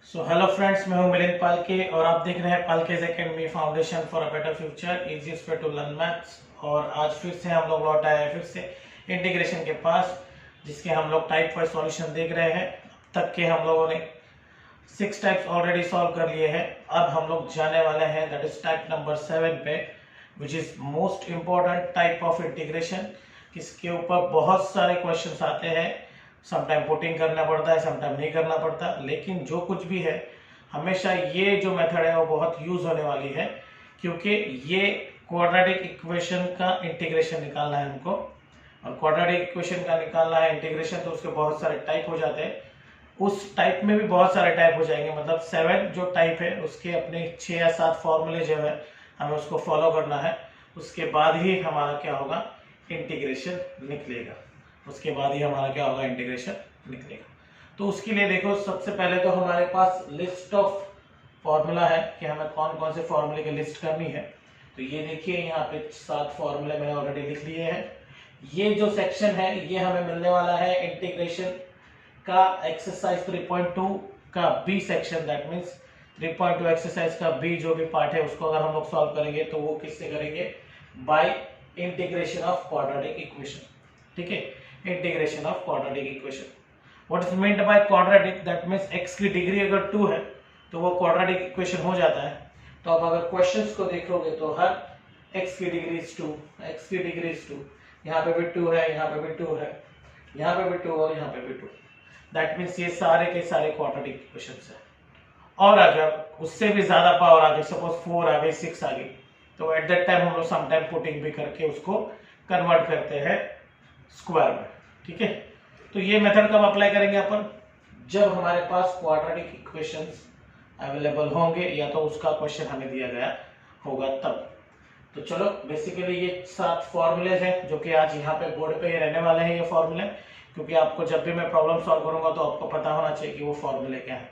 So hello friends, मैं हूं मिलिंद पालके और आप देख रहे हैं पालकेज academy foundation for a better future, easiest way to learn maths. और आज फिर से हम लोग लौट आए हैं फिर से इंटीग्रेशन के पास, जिसके हम लोग टाइप वाइज सॉल्यूशन देख रहे हैं। अब तक के हम लोगों ने 6 टाइप्स ऑलरेडी सॉल्व कर लिए हैं। अब हम लोग जाने वाले हैं दैट इज टाइप नंबर 7 पे, which is most important type of integration. इसके ऊपर बहुत सारे क्वेश्चंस आते हैं, समटाइम पुटिंग करना पड़ता है, समटाइम नहीं करना पड़ता, लेकिन जो कुछ भी है हमेशा ये जो मेथड है वो बहुत यूज होने वाली है, क्योंकि ये क्वाड्रेटिक इक्वेशन का इंटीग्रेशन निकालना है हमको। और क्वाड्रेटिक इक्वेशन का निकालना है इंटीग्रेशन, तो उसके बहुत सारे टाइप हो जाते हैं। उस टाइप में भी बहुत सारे टाइप हो जाएंगे, मतलब 7 जो टाइप है उसके अपने 6 या 7 फॉर्मूले जो है हमें उसको फॉलो करना है। उसके बाद ही हमारा क्या होगा, इंटीग्रेशन निकलेगा। उसके बाद ही हमारा क्या होगा, इंटीग्रेशन निकलेगा। तो उसके लिए देखो, सबसे पहले तो हमारे पास लिस्ट ऑफ फॉर्मूला है कि हमें कौन कौन से फॉर्मूले की लिस्ट करनी है। तो ये देखिए, यहाँ पे 7 फॉर्मूले मैंने ऑलरेडी लिख लिए हैं। ये जो सेक्शन है ये हमें मिलने वाला है इंटीग्रेशन का एक्सरसाइज 3.2 का B section. That means 3.2 exercise का बी जो भी पार्ट है उसको अगर हम लोग सॉल्व करेंगे तो वो किससे करेंगे, bye integration of quadratic equation. ठीक है, integration of quadratic equation. What is meant by quadratic, that means x की डिग्री अगर 2 है तो वो क्वाड्रेटिक इक्वेशन हो जाता है। तो अब अगर क्वेश्चंस को देखोगे तो हर x की डिग्री इज 2, x की डिग्री इज 2, यहाँ पे भी 2 है, यहाँ पे भी 2 है, यहाँ पे भी 2 और यहाँ पे भी 2। दैट मीन्स ये सारे के सारे क्वाड्रेटिक इक्वेशंस है। और अगर उससे भी ज्यादा पावर आ गई, सपोज 4 आ गई, 6 आ गई, तो एट दैट टाइम हम लोग समटाइम पुटिंग भी करके उसको कन्वर्ट करते हैं स्क्वायर में। ठीक है, तो ये मेथड कब अप्लाई करेंगे अपन, जब हमारे पास क्वाड्रेटिक इक्वेशंस अवेलेबल होंगे या तो उसका क्वेश्चन हमें दिया गया होगा तब। तो चलो, बेसिकली ये 7 फॉर्मूलेज हैं जो कि आज यहाँ पे बोर्ड पे रहने वाले हैं ये फॉर्मूले, क्योंकि आपको जब भी मैं प्रॉब्लम सॉल्व करूंगा तो आपको पता होना चाहिए कि वो फॉर्मूले क्या है।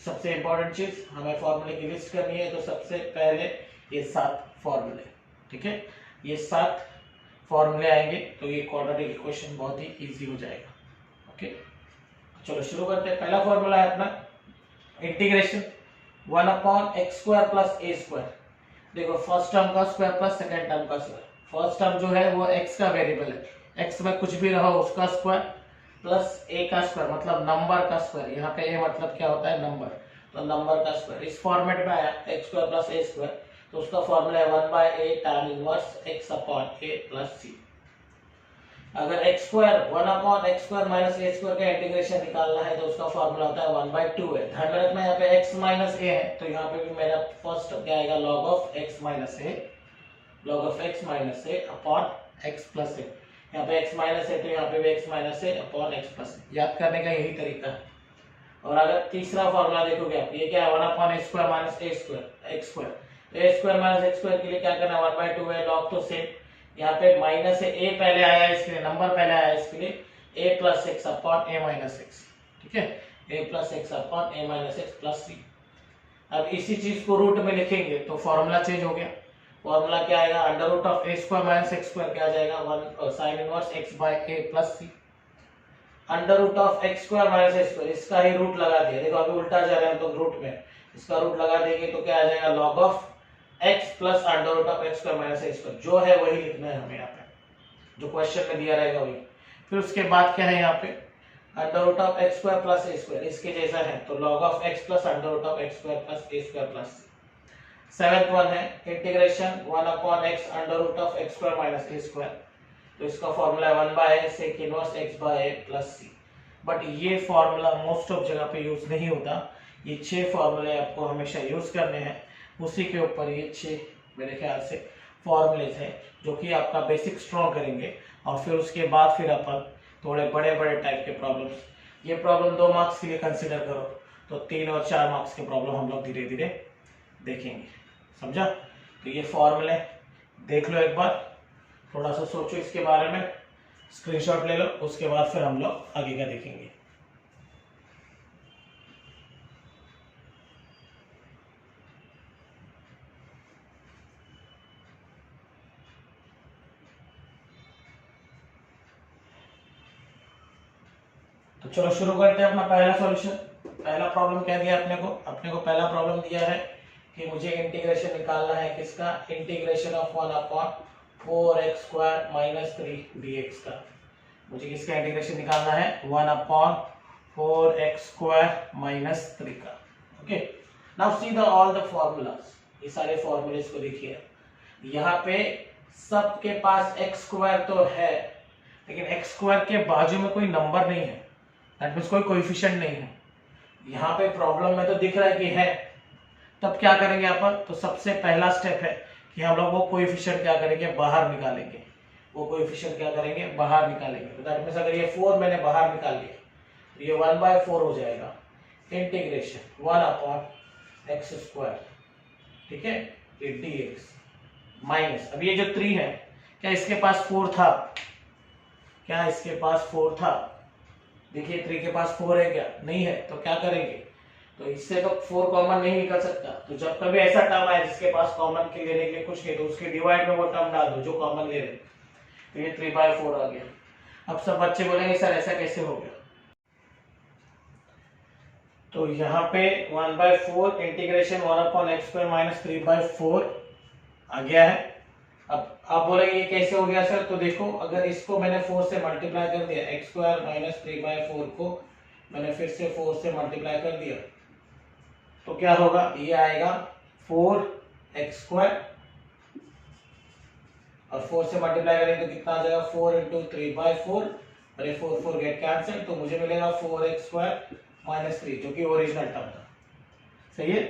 सबसे इंपॉर्टेंट चीज, हमें फॉर्मूले की लिस्ट करनी है, तो सबसे पहले ये 7 फॉर्मूले। ठीक है, ये 7 फॉर्मूले आएंगे तो ये क्वाड्रेटिक इक्वेशन बहुत ही इजी हो जाएगा। ओके, चलो शुरू करते हैं। पहला फॉर्मूला है अपना इंटीग्रेशन 1/x² प्लस a²। देखो, फर्स्ट टर्म का स्क्वायर प्लस सेकंड टर्म का स्क्वायर। फर्स्ट टर्म जो है वो x का वेरिएबल है, x में कुछ भी रहो उसका स्क्वायर, प्लस a का स्क्वायर मतलब नंबर का स्क्वायर। यहाँ पे a मतलब क्या होता है, नंबर, तो नंबर का स्क्वायर। इस फॉर्मेट में आया x² प्लस a², तो उसका फॉर्मूला है 1/a tan inverse x/a plus c। अगर x² 1/x² माइनस a² का इंटीग्रेशन निकालना है तो उसका फॉर्मूला होता है 1/2 है। ध्यान में रखना, यहाँ पे x माइनस a है तो यहाँ पे भी मेरा फर्स्ट क्या आएगा, log of x minus a, log of x minus a upon x plus a। यहाँ पे x माइनस a तो यहाँ पे भी x minus a upon x plus a। याद करने का यही तरीका है। और अगर तीसरा फॉर्मूला देखोगे आप, ये क्या है, 1/a² माइनस a² x²। तो a² माइनस x² के लिए क्या करना है, 1/2 है, log तो सेम, यहाँ पे माइनस है, a पहले आया है इसके लिए, नंबर पहले आया है इसके लिए, a plus x upon a minus x. ठीक है, a plus x upon a minus x plus c। अब इसी चीज को रूट में लिखेंगे तो फॉर्मूला चेंज हो गया। फॉर्मूला क्या आएगा, under root of a² minus x² क्या आ जाएगा, 1 sine inverse x by a plus c। Under root of x² minus a², इसका ही रूट लगा दिया। देखो अभी उल्टा जा रहे हैं तो रूट में इसका रूट लगा देंगे तो क्या आ जाएगा, log of x plus under root of x² minus a²। जो है वही लिखना है हमें यहाँ पे, जो क्वेश्चन में दिया रहेगा वही। फिर उसके बाद क्या है यहाँ पे, under root of x² plus a², इसके जैसा है तो log of x plus under root of x² plus a² plus c। 7th one है integration 1/x under root of x² minus a², तो इसका फॉर्मूला है 1/a sec inverse x by a plus c। But ये formula most of जगह पे use नहीं होता। ये 6 फॉर्मूले आपको हमेशा यूज करने हैं, उसी के ऊपर ये 6 मेरे ख्याल से फॉर्मूलेज हैं जो कि आपका बेसिक स्ट्रॉन्ग करेंगे। और फिर उसके बाद फिर अपन थोड़े बड़े बड़े टाइप के प्रॉब्लम्स, ये प्रॉब्लम 2 मार्क्स के लिए कंसिडर करो तो 3 और 4 मार्क्स के प्रॉब्लम हम लोग धीरे धीरे देखेंगे। समझा? तो ये फॉर्मूले देख लो एक बार, थोड़ा सा सोचो इसके बारे में, स्क्रीनशॉट ले लो, उसके बाद फिर हम लोग आगे का देखेंगे। तो चलो शुरू करते हैं अपना पहला सॉल्यूशन। पहला प्रॉब्लम क्या दिया अपने को पहला प्रॉब्लम दिया है कि मुझे इंटीग्रेशन निकालना है किसका, इंटीग्रेशन ऑफ 1/4x² - 3dx का। मुझे किसका इंटीग्रेशन निकालना है, 1/4x² - 3 का। Okay, now see the all the formulas, ये सारे फॉर्मूलेस को देखिए। यहाँ पे सबके पास x² तो है, लेकिन x² के बाजू में कोई नंबर नहीं है, दैट मींस कोई कोएफिशिएंट नहीं है। यहाँ पे प्रॉब्लम में तो दिख रहा है कि है, तब क्या करेंगे अपन, तो सबसे पहला स्टेप है कि हम लोग वो कोएफिशिएंट क्या करेंगे, बाहर निकालेंगे। वो कोएफिशिएंट क्या करेंगे, बाहर निकालेंगे। तो दैट मींस अगर ये 4 मैंने बाहर निकाल लिया तो ये 1/4 हो जाएगा, इंटीग्रेशन 1/x², ठीक है, ये dx माइनस, अब ये जो 3 है, क्या इसके पास 4 था, क्या इसके पास 4 था, देखिए 3 के पास 4 है क्या, नहीं है, तो क्या करेंगे, तो इससे तो 4 कॉमन नहीं निकल सकता। तो जब कभी ऐसा टर्म आए जिसके पास कॉमन के लेने के लिए कुछ नहीं, तो उसके डिवाइड में वो टर्म डाल दो जो कॉमन ले रहे, तो ये 3/4 आ गया। अब सब बच्चे बोलेंगे सर ऐसा कैसे हो गया, तो यहाँ पे 1/4 इंटीग्रेशन 1/x² - 3/4 आ गया है। अब आप बोलेंगे ये कैसे हो गया सर, तो देखो अगर इसको मैंने 4 से मल्टीप्लाई कर दिया, x² - 3/4 को मैंने फिर से 4 से मल्टीप्लाई कर दिया, तो क्या होगा, ये आएगा 4x² और 4 से मल्टीप्लाई करेंगे तो कितना आ जाएगा, 4 × 3/4 और ये 4 गेट कैंसिल, तो मुझे मिलेगा 4x² - 3, जो कि ओरिजिनल टर्म था। सही है,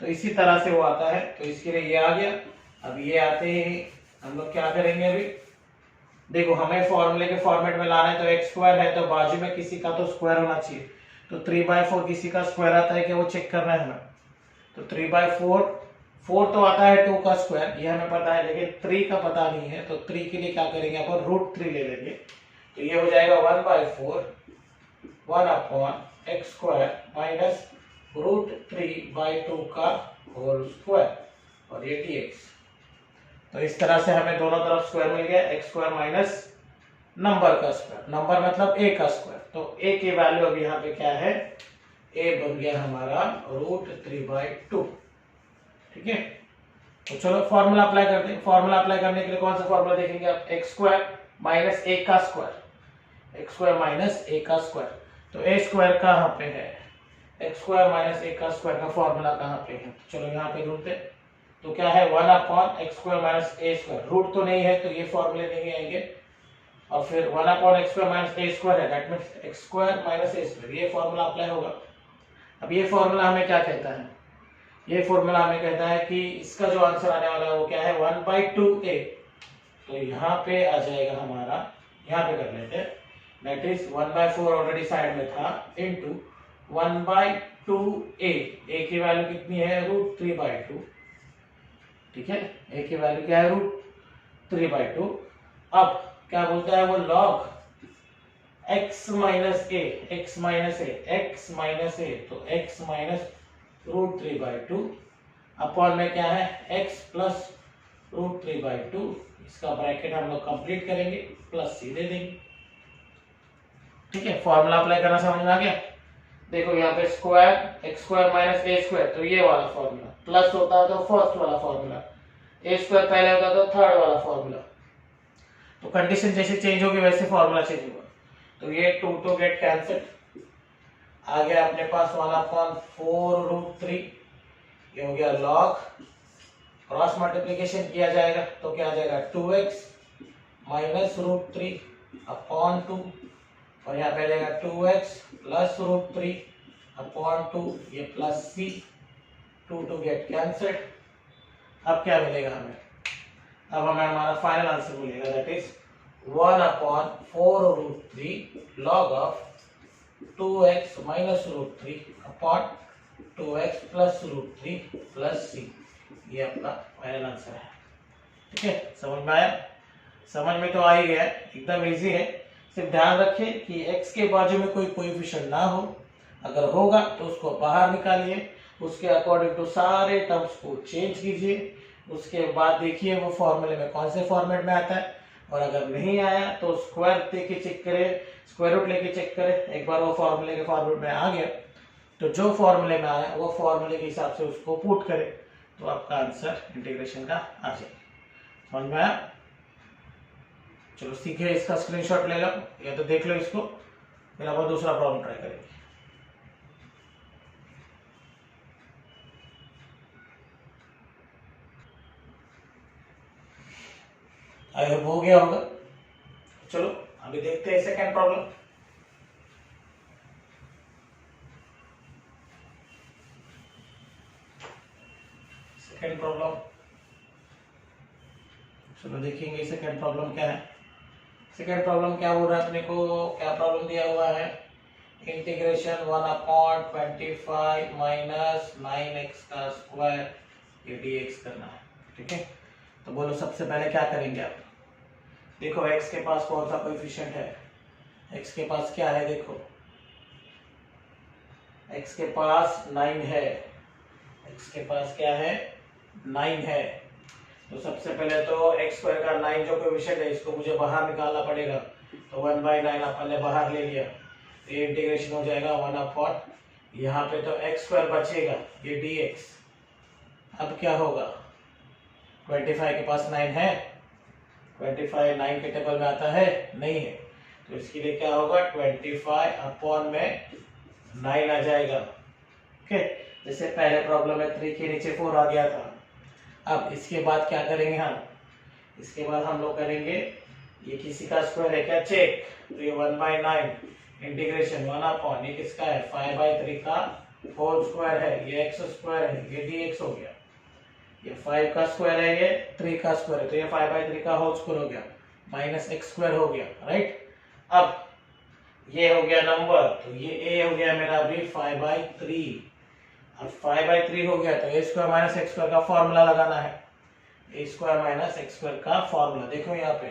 तो इसी तरह से वो आता है, तो इसके लिए ये आ गया। अब ये आते ही हम लोग क्या करेंगे, अभी देखो हमें फॉर्मूले के फॉर्मेट में लाना है, तो x² है तो बाजू में किसी का तो स्क्वायर होना चाहिए, तो 3/4 किसी का स्क्वायर आता है कि वो चेक करना है हमें। तो 3/4 4 तो आता है 2 का स्क्वायर, ये हमें पता है, लेकिन 3 का पता नहीं है, तो 3 के लिए क्या करेंगे अपन, √3 ले लेंगे, तो ये हो जाएगा 1/4 1/x² - √3/2 का होल स्क्वायर और ये dx। तो इस तरह से हमें दोनों तरफ स्क्वायर मिल गया, x² माइनस नंबर का स्क्वायर, नंबर मतलब a का स्क्वायर, तो a की वैल्यू अब यहाँ पे क्या है, a बन गया हमारा √3/2, ठीक है। तो चलो फॉर्मूला अप्लाई करते हैं। फॉर्मूला अप्लाई करने के लिए कौन सा फॉर्मूला देखेंगे आप, x² माइनस a का स्क्वायर, x² माइनस a का स्क्वायर, तो a² कहाँ पे है, x² माइनस a का स्क्वायर का फॉर्मूला कहाँ पे है, चलो यहाँ पे ढूंढते, तो क्या है 1/x² माइनस a², रूट तो नहीं है तो ये फॉर्मूले नहीं आएंगे, और फिर 1/x² माइनस a² है, that means x² minus a², ये फॉर्मूला अप्लाई होगा। अब ये फॉर्मूला हमें क्या कहता है, ये फॉर्मूला हमें कहता है कि इसका जो आंसर आने वाला है वो क्या है, 1/2a, तो यहाँ पे आ जाएगा हमारा, यहाँ पे कर लेते हैं, दैट इज 1/4 ऑलरेडी साइड में था, इनटू 1/2a, a की वैल्यू कितनी है, √3/2, ठीक है, a की वैल्यू क्या है, √3/2। अब क्या बोलता है वो, log x minus a, x minus a, तो x माइनस √3/2 अपॉन में क्या है, x प्लस √3/2, इसका ब्रैकेट हम लोग कंप्लीट करेंगे, प्लस c दे देंगे, ठीक है। फॉर्मूला अप्लाई करना समझ में आ गया। देखो यहाँ पे स्क्वायर, x² माइनस a², तो ये वाला फॉर्मूला, प्लस होता है तो फर्स्ट वाला फॉर्मूला, a² पहले होता तो थर्ड वाला फॉर्मूला, तो कंडीशन जैसे चेंज होगी वैसे फॉर्मूला चेंज होगा, तो ये 2 गेट कैंसिल, आ गया अपने पास 1/4 √3, ये हो गया log, क्रॉस मल्टीप्लिकेशन किया जाएगा तो क्या आ जाएगा, 2x माइनस √3/2, और यहाँ पे आ जाएगा 2x प्लस √3/2, ये प्लस c, 2 गेट कैंसिल। अब क्या मिलेगा हमें, अब हमें हमारा फाइनल आंसर मिलेगा, that is 1/4 √3 log of 2x minus √3/2x plus √3 plus c, ये आपका फाइनल आंसर है, ठीक है। समझ में आया, समझ में तो आ ही गया, एकदम इजी है, सिर्फ ध्यान रखिए कि x के बाजू में कोई कोएफिशिएंट ना हो, अगर होगा तो उसको बाहर निकालिए, उसके अकॉर्डिंग टू सारे टर्म्स को चेंज कीजिए, उसके बाद देखिए वो फॉर्मूले में कौन से फॉर्मेट में आता है, और अगर नहीं आया तो स्क्वायर लेके चेक करें, स्क्वायर रूट लेके चेक करें, एक बार वो फॉर्मूले के फॉर्मेट में आ गया तो जो फॉर्मूले में आया वो फॉर्मूले के हिसाब से उसको पुट करें तो आपका आंसर इंटीग्रेशन का आ जाएगा। समझ में आया? चलो सीखे, इसका स्क्रीनशॉट ले लो या तो देख लो इसको, फिर आप दूसरा प्रॉब्लम ट्राई करेंगे। आई होप हो गया होगा। चलो अभी देखते हैं सेकंड प्रॉब्लम। सेकंड प्रॉब्लम, चलो देखेंगे सेकंड प्रॉब्लम क्या है। सेकंड प्रॉब्लम क्या बोल रहा है अपने को, क्या प्रॉब्लम दिया हुआ है, इंटीग्रेशन 1/25 माइनस 9x का स्क्वायर ये dx करना है। ठीक है, तो बोलो सबसे पहले क्या करेंगे आप। देखो x के पास कौन सा कोएफिशिएंट है, x के पास क्या है, देखो x के पास 9 है, x के पास क्या है 9 है। तो सबसे पहले तो x स्क्वायर का 9 जो कोएफिशिएंट है इसको मुझे बाहर निकालना पड़ेगा, तो 1/9 अपन ने बाहर ले लिया, तो ये इंटीग्रेशन हो जाएगा 1/, यहाँ पे तो x स्क्वायर बचेगा ये dx। अब क्या होगा, 25 के पास 9 है, 25 9 के टेबल में आता है नहीं है, तो इसके लिए क्या होगा 25 में 9 आ जाएगा। ओके, जैसे पहले प्रॉब्लम में 3 के नीचे 4 आ गया था। अब इसके बाद क्या करेंगे हम, इसके बाद हम लोग करेंगे ये किसी का स्क्वायर है क्या चेक, तो ये 1/9 इंटीग्रेशन 1/, ये किसका है 5/3 का होल स्क्वायर है, ये x स्क्वायर है, ये dx हो गया, ये 5 का स्क्वायर है, ये 3 का स्क्वायर है, तो ये 5/3 का होल स्क्वायर हो गया माइनस x स्क्वायर हो गया, राइट। अब ये हो गया नंबर, तो ये a हो गया मेरा अभी 5/3। अब 5/3 हो गया तो a square minus x square का फॉर्मूला लगाना है, a square minus x square का फॉर्मूला देखो यहाँ पे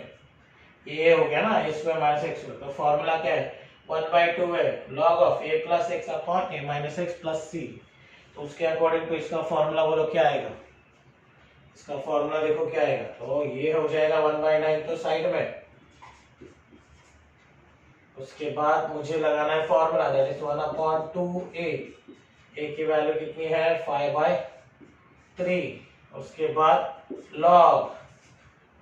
ये हो गया ना, a square minus x square, तो फॉर्मूला क्या है 1/2 है log of a plus x upon a minus x plus c। तो उसके अकॉर्डिंग तो इसका फॉर्मूला बोलो क्या आएगा, इसका फॉर्मूला देखो क्या आएगा, तो ये हो जाएगा 1/9 तो साइड में। उसके बाद मुझे लगाना है formula that is 1/2a, a की वैल्यू कितनी है 5/3। उसके बाद log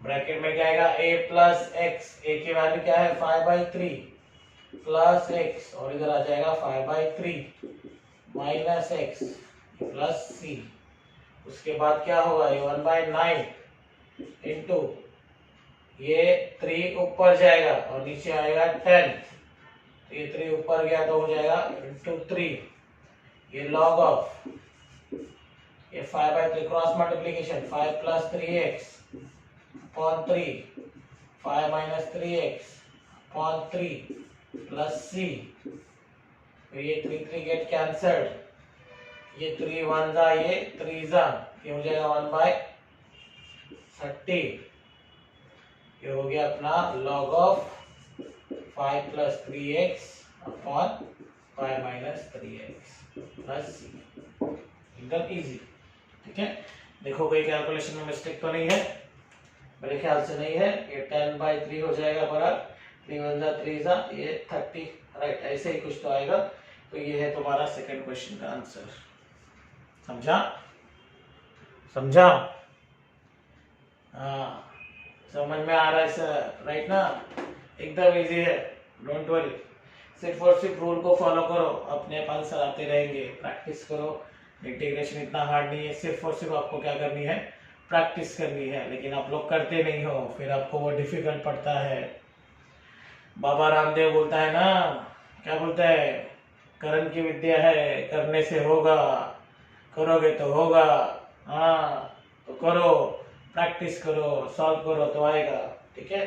ब्रैकेट में क्या आएगा a प्लस एक्स, a की वैल्यू क्या है 5/3 प्लस एक्स, और इधर आ जाएगा 5/3 माइनस एक्स प्लस c। उसके बाद क्या होगा ये 1/9 इंटू ये 3 ऊपर जाएगा और नीचे आएगा 10, तो ये 3 ऊपर गया तो हो जाएगा इंटू 3, ये log ऑफ ये 5/3 cross multiplication 5 plus 3x upon 3, 5 minus 3x upon 3 plus c, तो ये 3 गेट कैंसल्ड, ये 3 1 जा, ये 3 जा, ये हो जाएगा 1/30, ये हो गया अपना log of 5 plus 3x upon 5 minus 3x plus c। एकदम इजी। ठीक है, देखो कोई कैलकुलेशन में मिस्टेक तो नहीं है, मेरे ख्याल से नहीं है। ये 10/3 हो जाएगा बराबर 3 1 जा 3 जा, ये 30, राइट, ऐसे ही कुछ तो आएगा। तो ये है तुम्हारा सेकंड क्वेश्चन का आंसर। समझा, समझा, हाँ समझ में आ रहा है सर, राइट ना, एकदम इजी है, डोंट वरी। सिर्फ और सिर्फ रूल को फॉलो करो, अपने अपन सर आते रहेंगे, प्रैक्टिस करो। इंटीग्रेशन इतना हार्ड नहीं है, सिर्फ और सिर्फ आपको क्या करनी है प्रैक्टिस करनी है, लेकिन आप लोग करते नहीं हो, फिर आपको वो डिफिकल्ट पड़ता है। बाबा रामदेव बोलता है ना, क्या बोलता है, करन की विद्या है करने से होगा, करोगे तो होगा, हाँ तो करो, प्रैक्टिस करो, सॉल्व करो तो आएगा। ठीक है,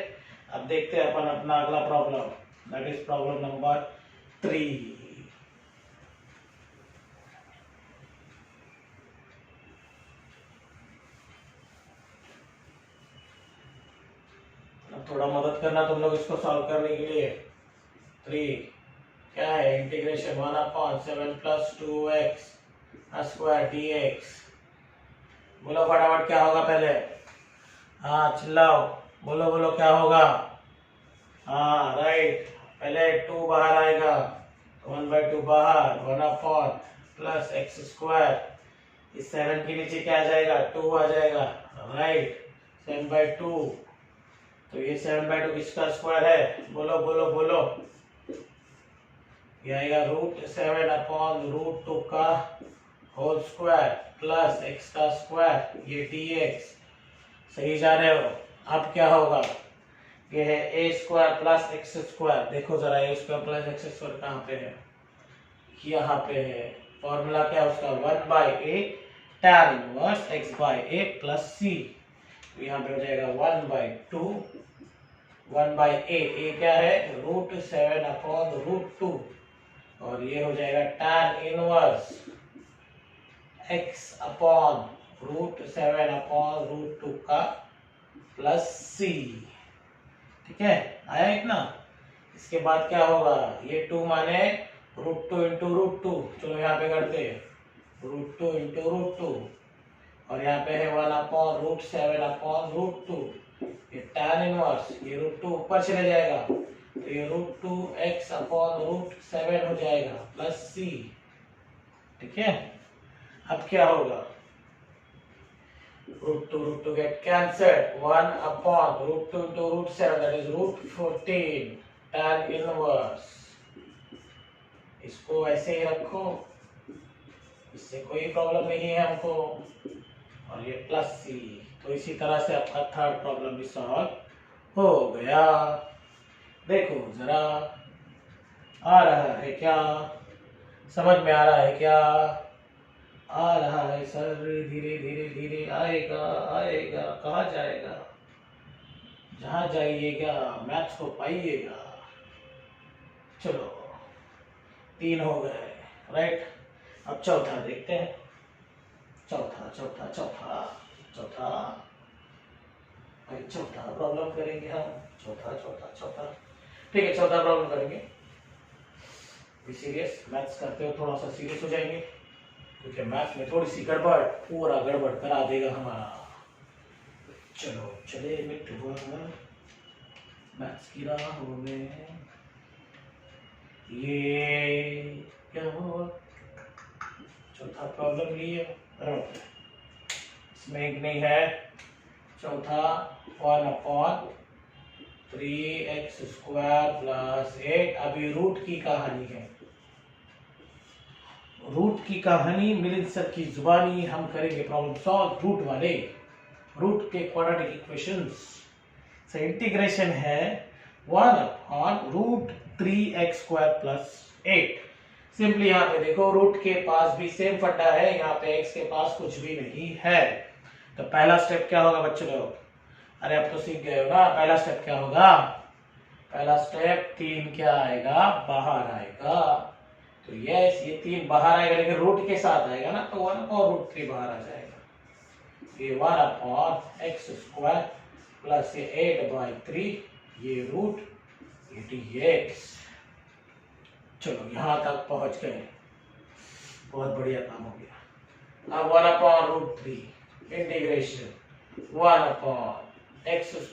अब देखते हैं अपन अपना अगला problem, that is problem number 3। अब थोड़ा मदद करना तुम लोग इसको सॉल्व करने के लिए। 3 क्या है, integration 1/7 plus 2x square dx। बोलो फटाफट क्या होगा पहले, हाँ चिल्लाओ, बोलो बोलो क्या होगा, हाँ राइट, पहले 2 बाहर आएगा 1/2 बाहर, 1 प्लस एक्स स्क्वायर, इस 7 के नीचे क्या आ जाएगा, 2 आ जाएगा, राइट, 7/2। तो ये 7/2 किसका स्क्वायर है, बोलो बोलो बोलो, ये आएगा √7/√2 का होल स्क्वायर प्लस एक्स का स्क्वायर, ये dx। सही जा रहे हो। अब क्या होगा, ये है a square plus x square, देखो जरा a square plus x square कहाँ पे है, यहाँ पे है। फॉर्मूला क्या है उसका, 1/a tan inverse x by a plus c। यहाँ पे हो जाएगा 1/2, 1/a, a क्या है, √7/√2, और ये हो जाएगा tan इनवर्स x अपॉन √7/√2 का प्लस c। ठीक है, आया इतना। इसके बाद क्या होगा, ये 2 माने √2 इंटू √2, चलो यहाँ पे करते हैं, √2 इंटू √2, और यहाँ पे है 1/√7/√2, ये tan इनवर्स, ये √2 ऊपर चले जाएगा, तो ये √2x अपॉन √7 हो जाएगा प्लस c। ठीक है, अब क्या होगा, √2 get cancelled, 1 upon √2 into √7, that is √14 tan inverse. इसको ऐसे ही रखो, इससे कोई प्रॉब्लम नहीं है हमको, और ये प्लस सी। तो इसी तरह से आपका थर्ड प्रॉब्लम भी सॉल्व हो गया। देखो जरा, आ रहा है क्या, समझ में आ रहा है क्या, आ रहा है सर, धीरे धीरे धीरे आएगा आएगा, कहाँ जाएगा, जहाँ जाइएगा मैथ्स को पाइएगा। चलो 3 हो गए, राइट। अब चौथा देखते हैं, चौथा चौथा चौथा चौथा भाई, चौथा प्रॉब्लम करेंगे हम, चौथा चौथा चौथा। ठीक है, चौथा प्रॉब्लम करेंगे। भी सीरियस, मैथ्स करते हो थोड़ा सा सीरियस हो जाएंगे, क्योंकि मैथ्स में थोड़ी सी गड़बड़ पूरा गड़बड़ करा देगा हमारा। चलो चले मिट्टू मैथ्स की राहों में, ये क्या हुआ, चौथा प्रॉब्लम लिए, इसमें एक नहीं है, चौथा 1/3x² प्लस 8। अभी रूट की कहानी है, रूट की कहानी मिलिंद सर की जुबानी हम करेंगे प्रॉब्लम सॉल्व, रूट वाले, रूट के क्वाड्रेटिक इक्वेशंस से। इंटीग्रेशन है 1/√3x² प्लस 8। सिंपली यहाँ पे देखो, रूट के पास भी सेम फंडा है, यहाँ पे x के पास कुछ भी नहीं है। तो पहला स्टेप क्या होगा बच्चों लोग, अरे अब तो सीख गए हो ना, पहला स्टेप क्या होगा, पहला स्टेप 3 क्या आएगा, बाहर आएगा। तो यस, ये 3 बाहर आएगा, लेकिन रूट के साथ आएगा ना, तो 1/√3 बाहर आ जाएगा। ये 1/x² प्लस ये 8/3, ये रूट, ये dx। चलो यहाँ तक पहुंच गए, बहुत बढ़िया काम हो गया। अब 1/√3 इंटीग्रेशन 1/x²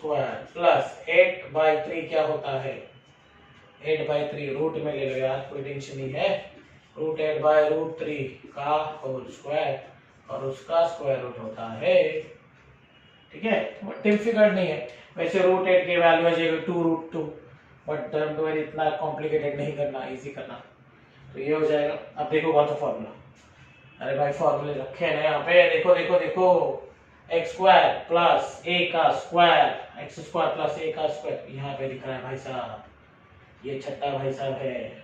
प्लस 8/3 क्या होता है, 8/3 रूट में ले लो यार, कोई टेंशन नहीं है, √8/√3 का होल स्क्वायर, और उसका स्क्वायर रूट होता है। ठीक है, डिफिकल्ट नहीं है वैसे, √8 की वैल्यू आ जाएगी 2√2, बट डोंट वरी, इतना कॉम्प्लिकेटेड नहीं करना, इजी करना। तो ये हो जाएगा। अब देखो कौन सा फॉर्मूला, अरे भाई फॉर्मूले रखे हैं ना यहाँ पे, देखो देखो देखो, x² प्लस a का स्क्वायर, x² प्लस a का स्क्वायर, यहाँ पे लिख रहा है भाई साहब, ये छठा भाई साहब है।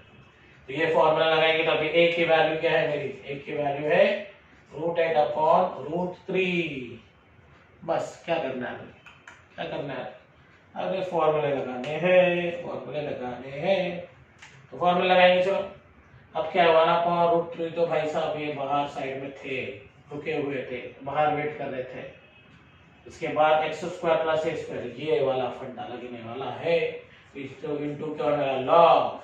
तो ये फॉर्मूला लगाएंगे तो अभी a की वैल्यू क्या है, मेरी a की वैल्यू है √8/√3। बस क्या करना है, क्या करना है, अगर फॉर्मूले लगाने हैं, फॉर्मूले लगाने हैं, तो फॉर्मूले लगाएंगे। चलो अब क्या है, 1/√3, तो भाई साहब ये बाहर साइड में थे, रुके हुए थे, बाहर वेट कर रहे थे। इसके बाद x² प्लस a², ये वाला फंडा लगने वाला है, तो इनटू क्या होगा, लॉग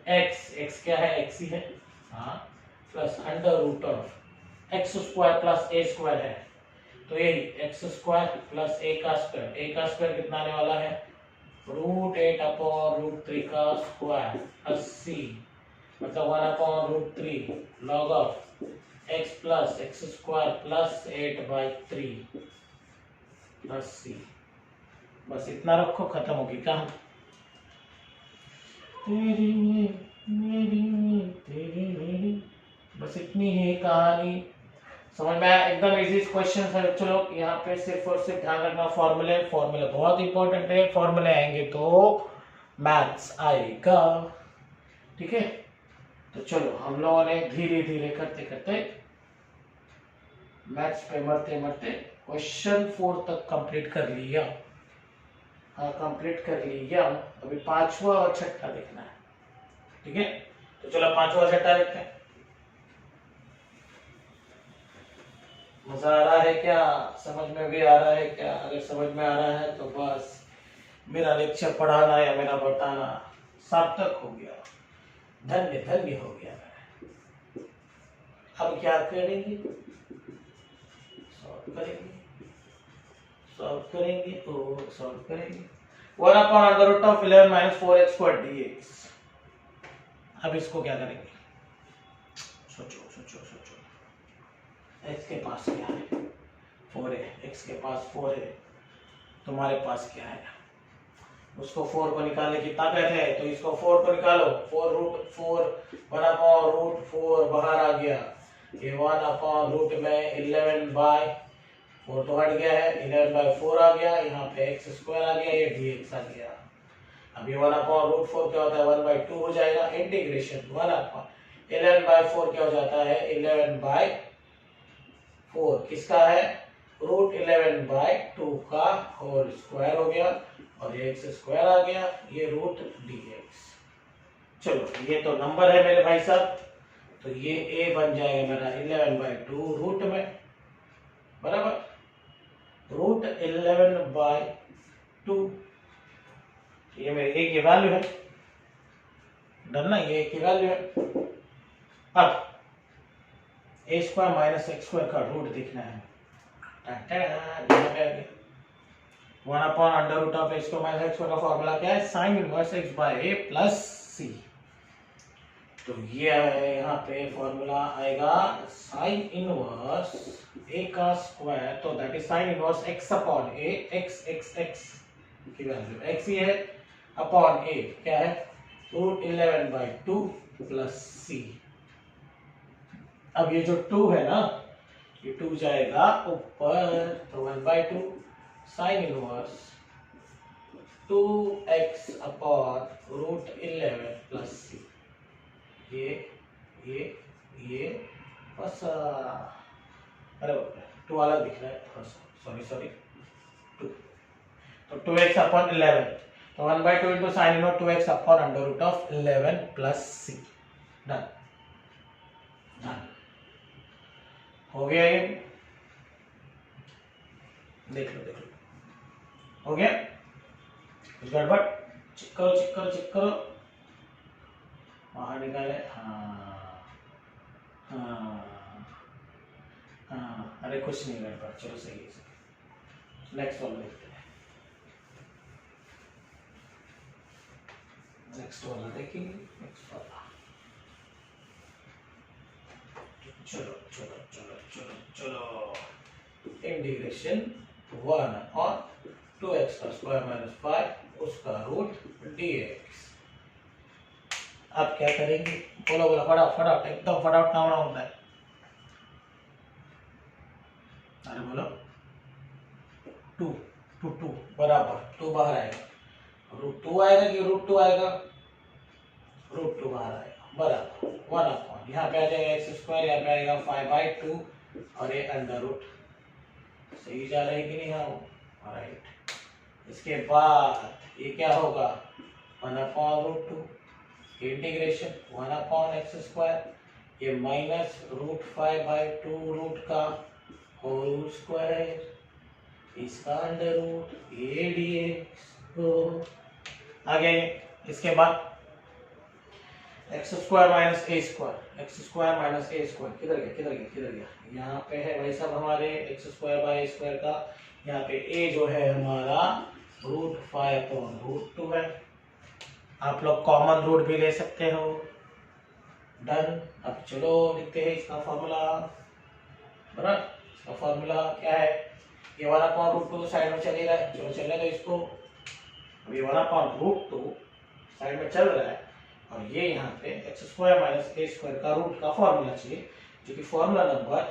x क्या है, x ही है, हाँ, प्लस √x² प्लस a² है, तो यही x² प्लस a का स्क्वायर कितना आने वाला है, √8/√3 का स्क्वायर 80। मतलब 1/√3 log of x plus x square plus 8/3 plus c। बस इतना रखो, खत्म होगी कहानी। तेरी मेरी बस इतनी ही कहानी। समझ में आया? एकदम इजी क्वेश्चन है। चलो यहाँ पे सिर्फ और सिर्फ ध्यान रखना फॉर्मूले बहुत इंपॉर्टेंट है। फॉर्मूले आएंगे तो मैथ्स आएगा, ठीक है। तो चलो हम लोगों ने धीरे धीरे करते करते मैथ्स पे मरते मरते क्वेश्चन 4 तक कंप्लीट कर लिया। हाँ, कंप्लीट कर लिया। अभी 5वां और 6ठा देखना है, ठीक है। तो चलो 5वां और 6ठा देखते हैं। मजा आ रहा है क्या? समझ में भी आ रहा है क्या? अगर समझ में आ रहा है तो बस मेरा लेक्चर पढ़ाना या मेरा बताना सार्थक हो गया, धन्य धन्य हो गया। अब क्या करेंगे? सॉल्व करेंगे, सॉल्व करेंगे और सॉल्व करेंगे। 1/√11 - 4x² dx। अब इसको क्या करेंगे? सोचो सोचो सोचो। x के पास क्या है? 4 है। x के पास 4 है, तुम्हारे पास क्या है? उसको 4 को निकालने की ताकत है तो इसको 4 को निकालो। 4√4 1/√4 बाहर आ गया। ये 1/रूट में 11/4 तो हट गया है, 11/4 आ गया। यहाँ पे x² आ गया, ये dx आ गया। अब ये 1/√4 क्या होता है? 1/2 हो जाएगा। इंटीग्रेशन 11/4 क्या हो जाता है? 11/4 किसका है? √11/2 का होल स्क्वायर हो गया और ये x² आ गया, ये √dx। चलो ये तो नंबर है मेरे भाई साहब, तो ये a बन जाएगा मेरा 11/2 रूट में, बराबर √11/2। ये मेरे a की वैल्यू है, डन ना? ये a की वैल्यू है। अब a² - x² का रूट देखना है। 1/√x² - x² का फॉर्मूला क्या है? sin inverse x/a plus c। तो ये यहाँ पे फॉर्मूला आएगा sin इनवर्स a का स्क्वायर, तो that is sin inverse x/a, x की वैल्यू x ही है, अपॉन a क्या है? √11/2 प्लस c। अब ये जो 2 है ना, ये 2 जाएगा ऊपर, तो 1/2 sin inverse 2x upon √11 plus c। ये बस अरे 2 अलग दिख रहा है थोड़ा सा, सॉरी 2, तो 2x अपॉन 11, तो 1/2 into sine inverse 2x upon √11 plus c। Done done हो गया। ये देख लो हो गया। कुछ गड़बड़? चेक करो बाहर निकाले। हाँ अरे कुछ नहीं गड़बड़, चलो सही है। नेक्स्ट वाला देखते हैं, नेक्स्ट वाला देखेंगे, नेक्स्ट वाला। चलो इंटीग्रेशन 1 और 2x² - 5 उसका रूट dx। अब क्या करेंगे? बोलो फटाफट एकदम फटाफट काम होता है। अरे बोलो 2 बराबर 2 बाहर आएगा, √2 आएगा कि √2 आएगा? √2 बाहर आएगा, बराबर 1/, यहाँ पे आ जाएगा x², यहाँ पे आएगा 5/2 और ये अंडर रूट। सही जा रहा है कि नहीं? हाँ राइट। इसके बाद ये क्या होगा? 1/√2 इंटीग्रेशन 1/x², ये माइनस √5/2 रूट का होल स्क्वायर, इसका अंडर रूट, ये dx तो आ गया ये। इसके बाद x² - a², किधर गया? यहाँ पे है भाई साहब हमारे x² का, यहाँ पे a जो है हमारा √5/√2 है। आप लोग कॉमन रूट भी ले सकते हो, डन। अब चलो लिखते हैं इसका फॉर्मूला। बराबर, इसका फॉर्मूला क्या है, ये वाला पावर रूट टू साइड में चलेगा, चलो चलेगा इसको। अब ये वाला पावर रूट टू साइड में चल रहा है और ये यहाँ पे X square minus A square का रूट का फॉर्मूला चाहिए, जो कि फॉर्मूला नंबर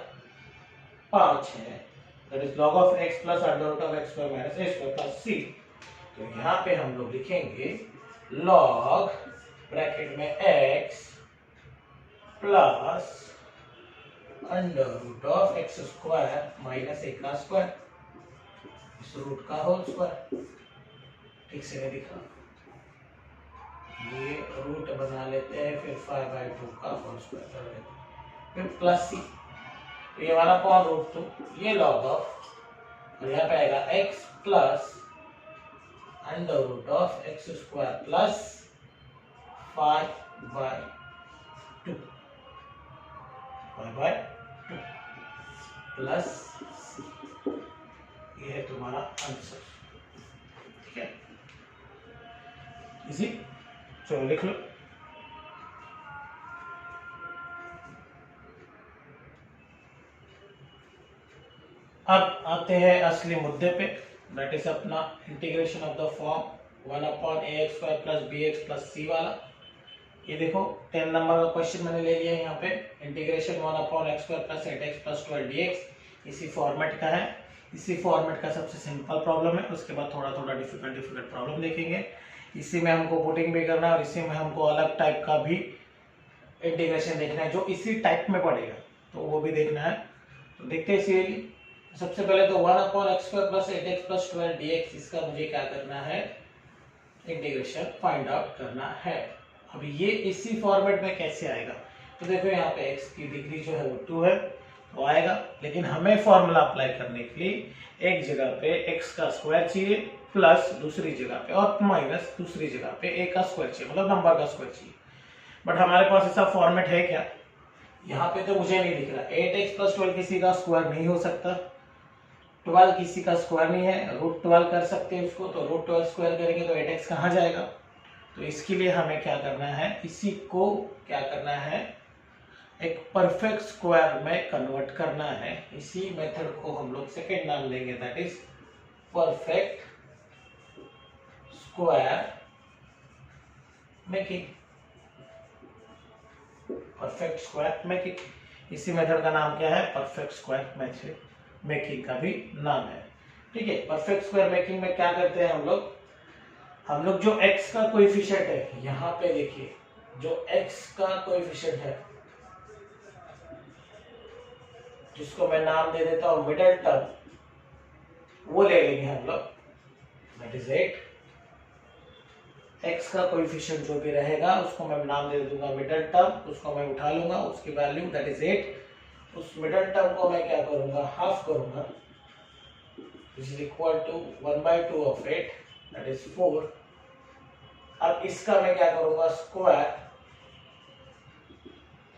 5 है, that is log of x plus under root of x square minus A square plus C. तो यहाँ पे हम लोग लिखेंगे log ब्रैकेट में x plus under root of x square minus A का स्क्वायर, इस रूट का होल स्क्वायर। ठीक से नहीं दिखा, ये रूट बना लेते हैं, फिर 5/2 का होल स्क्वायर कर लेते हैं, फिर प्लस सी। तो ये वाला पावर रूट टू, ये लॉग ऑफ, और यहाँ पे आएगा x plus under root of x square plus 5/2 plus c। ये है तुम्हारा आंसर। ठीक है, इजी। चलो लिख लो। अब आते हैं असली मुद्दे पे, दैट इज अपना integration of the form 1/ax square plus bx plus c वाला। ये देखो 10 नंबर का क्वेश्चन मैंने ले लिया यहाँ पे, integration 1/x square plus 8x plus 12dx, इसी फॉर्मेट का है। इसी फॉर्मेट का सबसे सिंपल प्रॉब्लम है, उसके बाद थोड़ा थोड़ा डिफिकल्ट प्रॉब्लम देखेंगे। इसी में हमको पुटिंग भी करना है और इसी में हमको अलग टाइप का भी इंटीग्रेशन देखना है जो इसी टाइप में पड़ेगा, तो वो भी देखना है। तो देखते हैं सीरियली। सबसे पहले तो 1/x square plus 8x plus 12dx, इसका मुझे क्या करना है, इंटीग्रेशन फाइंड आउट करना है। अब ये इसी फॉर्मेट में कैसे आएगा, तो देखो यहाँ पे x की डिग्री जो है वो 2 है, तो आएगा। लेकिन हमें फॉर्मूला अप्लाई करने के लिए एक जगह पे x का स्क्वायर चाहिए, प्लस दूसरी जगह पे और माइनस दूसरी जगह पे a का स्क्वायर चाहिए, मतलब नंबर का स्क्वायर चाहिए। बट हमारे पास ऐसा फॉर्मेट है क्या, यहाँ पे तो मुझे नहीं दिख रहा। 8x प्लस 12 किसी का स्क्वायर नहीं हो सकता, 12 किसी का स्क्वायर नहीं है, रूट 12 कर सकते हैं उसको, तो रूट 12 स्क्वायर करेंगे तो 8x कहाँ जाएगा। तो इसके लिए हमें क्या करना है, इसी को क्या करना है, एक परफेक्ट स्क्वायर में कन्वर्ट करना है। इसी मेथड को हम लोग सेकेंड नाम देंगे, that is perfect square making. Perfect square making, इसी मेथड का नाम क्या है, परफेक्ट स्क्वायर मेथड मेकिंग का भी नाम है। ठीक है, परफेक्ट स्क्वायर मेकिंग में क्या करते हैं हम लोग जो x का कोएफिशिएंट है, यहाँ पे देखिए जो x का कोएफिशिएंट है, जिसको मैं नाम दे देता हूं मिडिल टर्म, वो ले लेंगे हम लोग, दैट इज 8। x का कोएफिशिएंट जो भी रहेगा उसको मैं नाम दे दूंगा मिडिल टर्म, उसको मैं उठा लूंगा, उसकी वैल्यू दैट इज 8। उस मिडिल टर्म को मैं क्या करूंगा, हाफ करूंगा, this is equal to 1/2 of 8, that is 4। अब इसका मैं क्या करूंगा, स्क्वायर,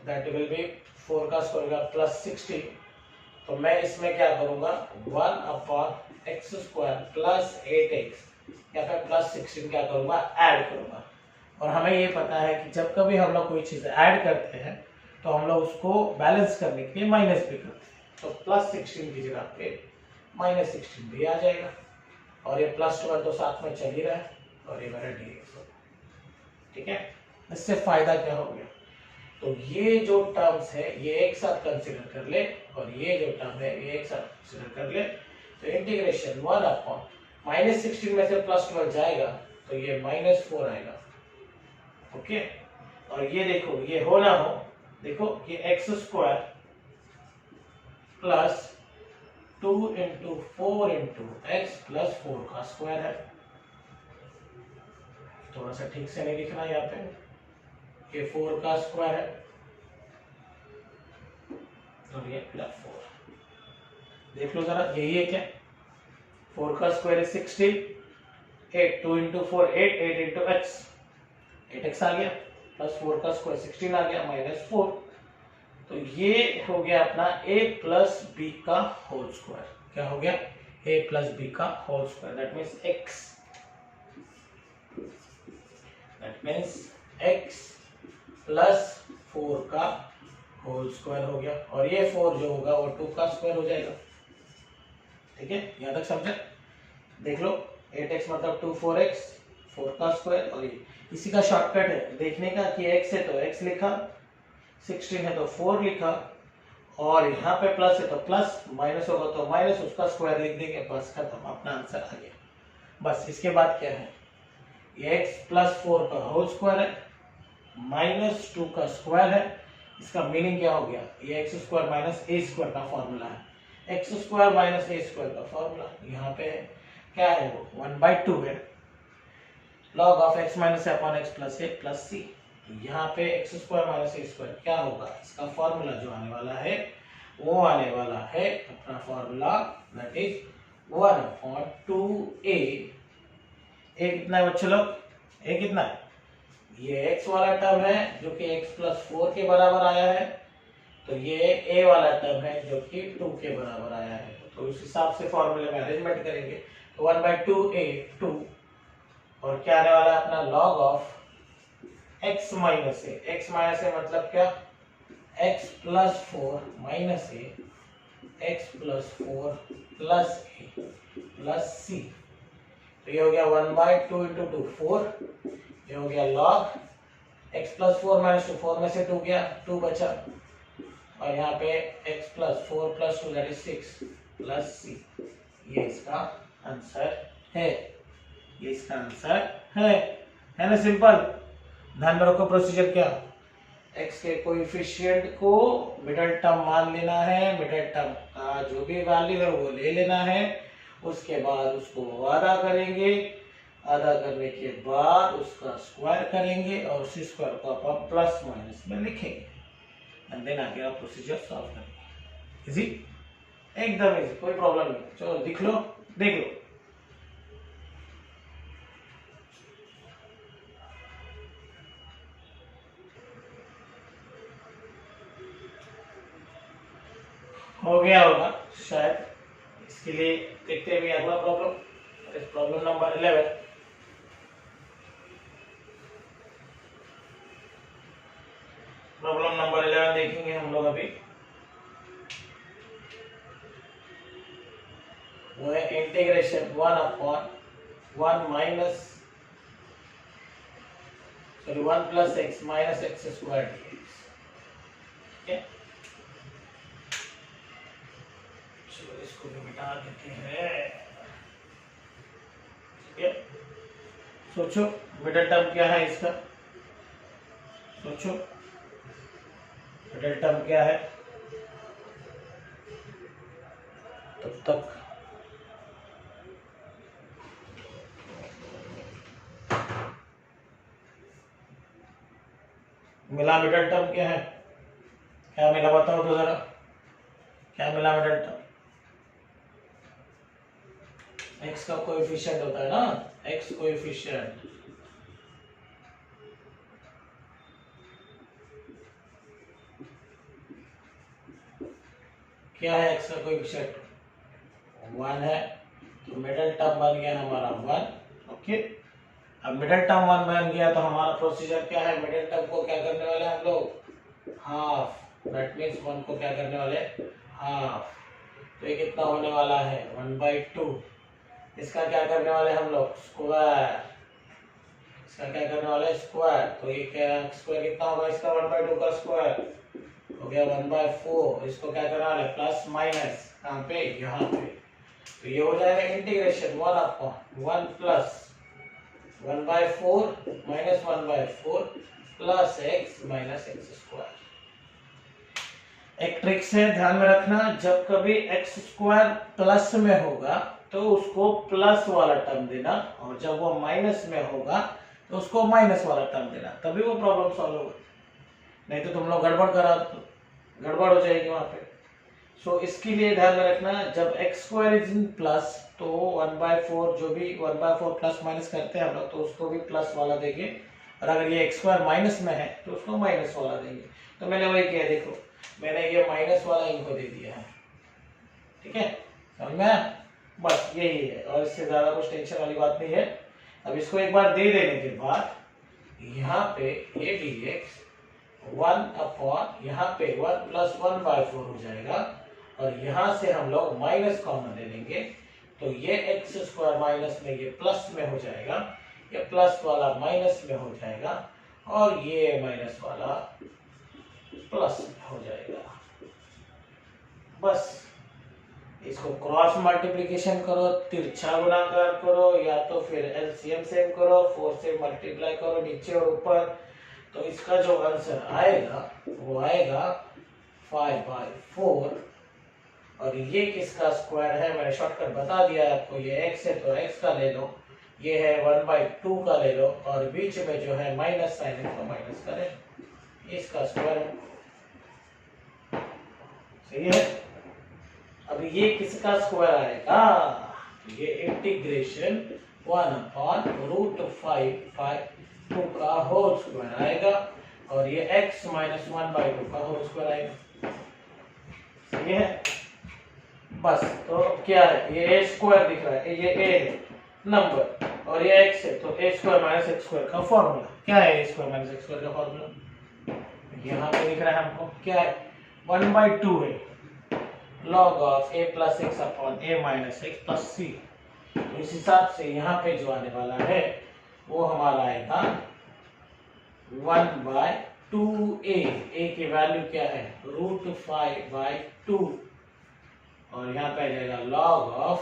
दैट विल बी 4 का स्क्वायर प्लस 16। तो मैं इसमें क्या करूंगा, 1/x स्क्वायर प्लस 8x या फिर प्लस 16 क्या करूंगा, ऐड करूंगा। और हमें ये पता है कि जब कभी हम लोग कोई चीज ऐड करते हैं तो हम लोग उसको बैलेंस करने के लिए माइनस भी करते हैं, तो प्लस 16 की जगह पे माइनस 16 भी आ जाएगा, और ये प्लस 12 तो साथ में चल ही रहा है, और ये मेरा dx होगा। ठीक है, इससे फायदा क्या हो गया, तो ये जो टर्म्स है ये एक साथ कंसीडर कर ले, और ये जो टर्म है ये एक साथ कंसीडर कर ले। तो इंटीग्रेशन 1/-16 में से प्लस 12 जाएगा तो ये -4 आएगा। ओके, और ये देखो ये हो ना हो, देखो ये x square plus 2 × 4 × x plus 4 का स्क्वायर है। थोड़ा सा ठीक से नहीं लिख रहा यहाँ पे, ये 4 का स्क्वायर है, तो ये प्लस 4। देख लो जरा, यही है क्या, 4 का स्क्वायर है 16, 8 2 × 4 8 8 × x, 8x आ गया, प्लस 4 का स्क्वायर 16 आ गया, -4। तो ये हो गया अपना a प्लस b का होल स्क्वायर। क्या हो गया, a प्लस b का whole square, that means x, that means x plus 4 का होल स्क्वायर हो गया, और ये 4 जो होगा वो 2 का स्क्वायर हो जाएगा। ठीक है, यहाँ तक समझे? देख लो 8x मतलब 2 4x 4 का स्क्वायर, और ये इसी का शॉर्टकट है देखने का कि x है तो x लिखा, 16 है तो 4 लिखा, और यहाँ पे प्लस है तो प्लस, माइनस होगा तो माइनस, उसका स्क्वायर लिख देंगे, बस खत्म, अपना आंसर आ गया। बस इसके बाद क्या है, ये x प्लस 4 का होल स्क्वायर है माइनस 2 का स्क्वायर है। इसका मीनिंग क्या हो गया, ये X square minus A square का फॉर्मूला है। X square minus A square का फॉर्मूला यहाँ पे क्या है, वो 1/2 है, log of x minus A upon X plus A plus C. यहाँ पे X square minus A square क्या होगा, इसका फॉर्मूला जो आने वाला है वो आने वाला है अपना फॉर्मूला, दैट इज 1/2a। ए कितना है बच्चे लोग, ए कितना है, ये x वाला टर्म है जो कि x प्लस 4 के बराबर आया है, तो ये a वाला टर्म है जो कि 2 के बराबर आया है। तो उस हिसाब से फॉर्मूले में अरेंजमेंट करेंगे, तो 1/2a 2, और क्या आने वाला है अपना log of x minus A. x minus A मतलब क्या, x plus 4 minus A, x plus 4 plus A plus C. तो ये हो गया 1/2 इंटू 2 4, ये हो गया log x प्लस 4 माइनस 2, 4 में से 2 गया, 2 बचा, और यहाँ पे x plus 4 plus 2 that is 6 plus C. ये इसका आंसर है, ये इसका आंसर है ना, सिंपल। ध्यान में रखो प्रोसीजर क्या, x के कोएफिशिएंट को मिडिल टर्म मान लेना है, मिडिल टर्म का जो भी वैल्यू है वो ले लेना है, उसके बाद उसको आधा करेंगे, आधा करने के बाद उसका स्क्वायर करेंगे, और उसी स्क्वायर को अपन प्लस माइनस में लिखेंगे, एंड देन आगे आप प्रोसीजर सॉल्व करेंगे। इजी, एकदम इजी, कोई प्रॉब्लम नहीं। चलो दिख लो, देख लो। हो गया होगा शायद, इसके लिए देखते हैं अगला problem, problem number 11। Problem number 11 देखेंगे हम लोग अभी, वो है integration 1 plus x minus x square dx। ठीक है, चलो इसको भी मिटा देते हैं। ठीक है, सोचो मिडिल टर्म क्या है इसका, सोचो मिडिल टर्म क्या है, तब तक मिला मिडिल टर्म क्या है, क्या मिला बताओ तो जरा, क्या मिला मिडिल टर्म, x का कोएफिशिएंट होता है ना, x कोएफिशिएंट, क्या है x का कोएफिशिएंट 1 है, तो मिडिल टर्म बन गया हमारा 1। ओके, अब मिडिल टर्म 1 बन गया तो हमारा प्रोसीजर क्या है, मिडिल टर्म को क्या करने वाले हम लोग, हाफ, दैट मींस 1 को क्या करने वाले, हाफ। तो ये कितना होने वाला है 1/2, इसका क्या करने वाले हम लोग, स्क्वायर, इसका क्या करने वाले, स्क्वायर। तो ये क्या स्क्वायर कितना होगा इसका, 1/2 का स्क्वायर हो गया 1/4, इसको क्या करने वाले, प्लस माइनस, कहाँ पे, यहाँ पे। तो ये हो जाएगा integration 1/1 plus 1/4 minus 1/4 plus x minus x square. एक ट्रिक से ध्यान में रखना, जब कभी x स्क्वायर प्लस में होगा तो उसको प्लस वाला टर्म देना, और जब वो माइनस में होगा तो उसको माइनस वाला टर्म देना, तभी वो प्रॉब्लम सॉल्व होगा। नहीं तो तुम लोग गड़बड़ करा तो गड़बड़ हो जाएगी वहां पे। सो इसके लिए ध्यान में रखना, जब x square is in plus तो 1/4 जो भी 1/4 प्लस माइनस करते हैं हम लोग, तो उसको भी प्लस वाला देंगे, और अगर ये x स्क्वायर माइनस में है तो उसको माइनस वाला देंगे। तो मैंने वही किया, देखो मैंने ये माइनस वाला इनको दे दिया है। ठीक है, समझ में आया, बस यही है, और इससे ज्यादा कुछ टेंशन वाली बात नहीं है। अब इसको एक बार दे देने के बाद यहाँ पे ये dx 1 यहाँ पे 1 प्लस 1/4 हो जाएगा, और यहाँ से हम लोग माइनस कॉमन ले लेंगे, तो ये एक्स स्क्वायर माइनस में ये प्लस में हो जाएगा, ये प्लस वाला माइनस में हो जाएगा, और ये माइनस वाला प्लस में हो जाएगा। बस इसको क्रॉस मल्टीप्लिकेशन करो, तिरछा गुणाकार करो, या तो फिर एलसीएम सेम करो, 4 से मल्टीप्लाई करो नीचे और ऊपर, तो इसका जो आंसर आएगा वो आएगा 5/4। और ये किसका स्क्वायर है, मैंने शॉर्टकट बता दिया है आपको, ये x है तो x का ले लो, ये है 1/2 का ले लो, और बीच में जो है माइनस साइन है तो माइनस का ले लो, इसका स्क्वायर है। सही है। अब ये किसका स्क्वायर आएगा, ये इंटीग्रेशन 1/√5/2 का होल स्क्वायर आएगा, और ये x - 1/2 का होल स्क्वायर आएगा। सही है। बस तो क्या है, ये a स्क्वायर दिख रहा है, ये a है नंबर, और ये x है, तो a square minus x square का फॉर्मूला क्या है, a square minus x square का फॉर्मूला यहाँ पे दिख रहा है हमको, क्या है 1/2 है log of a plus x upon a minus x plus c। तो इस हिसाब से यहाँ पे जो आने वाला है वो हमारा आएगा 1/2a, a की वैल्यू क्या है √5/2, और यहाँ पे आ जाएगा log of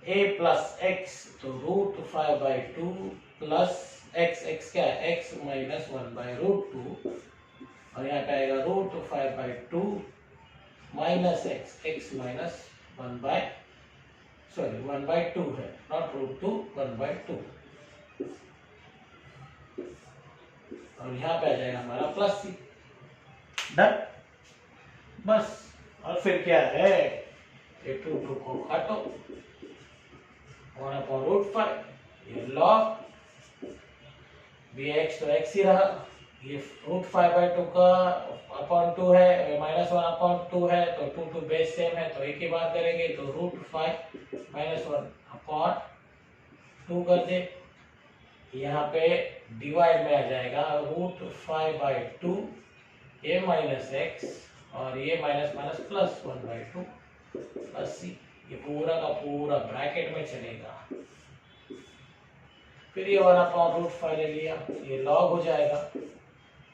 a plus x, तो √5/2 प्लस x क्या है x - 1/√2, और यहाँ पे आएगा √5/2 माइनस x माइनस 1/2 है, नॉट √2, 1/2, और यहाँ पे आ जाएगा हमारा प्लस c। डन। बस, और फिर क्या है, ये 2 को काटो, 1/√5, ये log bx तो x ही रहा, ये √5/2 का अपॉन 2 है, -1/2 है, तो 2 बेस सेम है, तो एक ही बात करेंगे, तो √5 - 1/2 कर दे, यहाँ पे डिवाइड में आ जाएगा √5/2 a माइनस x, और ये minus minus plus 1/2 plus c, ये पूरा का पूरा ब्रैकेट में चलेगा। फिर ये 1/√5 ले लिया, ये लॉग हो जाएगा।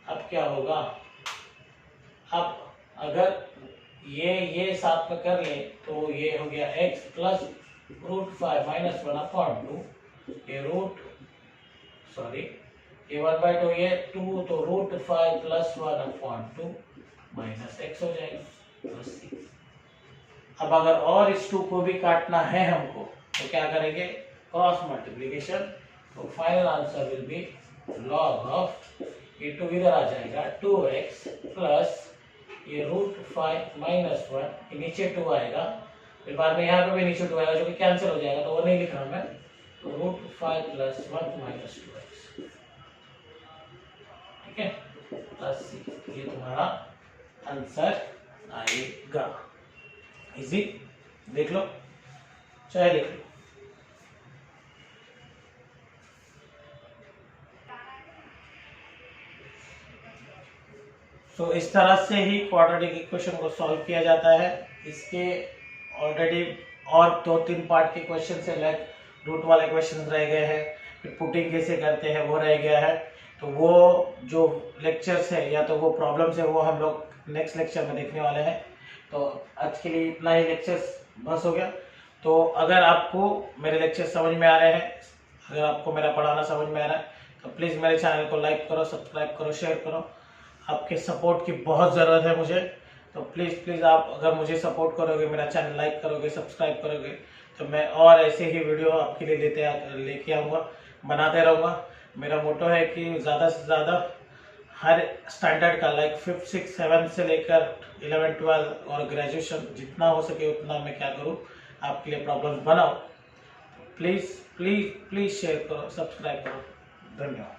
अब क्या होगा, अब अगर ये साथ में कर ले तो ये हो गया x प्लस √5 माइनस 1/2, ये ये 1/2, ये 2, तो √5 प्लस 1/2 माइनस x हो जाएगा प्लस c। अब अगर और इस 2 को भी काटना है हमको, तो क्या करेंगे, क्रॉस मल्टीप्लिकेशन, तो final answer will be log of, ये 2 इधर आ जाएगा 2x प्लस ये √5 माइनस 1, ये नीचे 2 आएगा, फिर बाद में यहाँ पे भी नीचे 2 आएगा जो कि कैंसिल हो जाएगा, तो वो नहीं लिख रहा मैं, तो √5 प्लस 1 माइनस 2x, ठीक है, प्लस c, ये तुम्हारा आंसर आएगा। इजी, देख लो, चाहे लिख लो। तो इस तरह से ही क्वाड्रेटिक इक्वेशन को सॉल्व किया जाता है। इसके ऑलरेडी और 2-3 पार्ट के क्वेश्चन से लाइक रूट वाले क्वेश्चन रह गए हैं, फिर पुटिंग कैसे करते हैं वो रह गया है, तो वो जो लेक्चर्स है या तो वो प्रॉब्लम्स है वो हम लोग नेक्स्ट लेक्चर में देखने वाले हैं। तो आज के लिए इतना ही लेक्चर्स बस हो गया। तो अगर आपको मेरे लेक्चर समझ में आ रहे हैं, अगर आपको मेरा पढ़ाना समझ में आ रहा है, तो प्लीज़ मेरे चैनल को लाइक करो, सब्सक्राइब करो, शेयर करो। आपके सपोर्ट की बहुत ज़रूरत है मुझे, तो प्लीज़ आप अगर मुझे सपोर्ट करोगे, मेरा चैनल लाइक करोगे, सब्सक्राइब करोगे, तो मैं और ऐसे ही वीडियो आपके लिए लेके आऊँगा, बनाते रहूँगा। मेरा मोटो है कि ज़्यादा से ज़्यादा हर स्टैंडर्ड का लाइक 5th 6th 7th से लेकर 11th 12th और ग्रेजुएशन जितना हो सके उतना मैं क्या करूँ आपके लिए प्रॉब्लम्स बनाओ। प्लीज़ शेयर करो, सब्सक्राइब करो। धन्यवाद।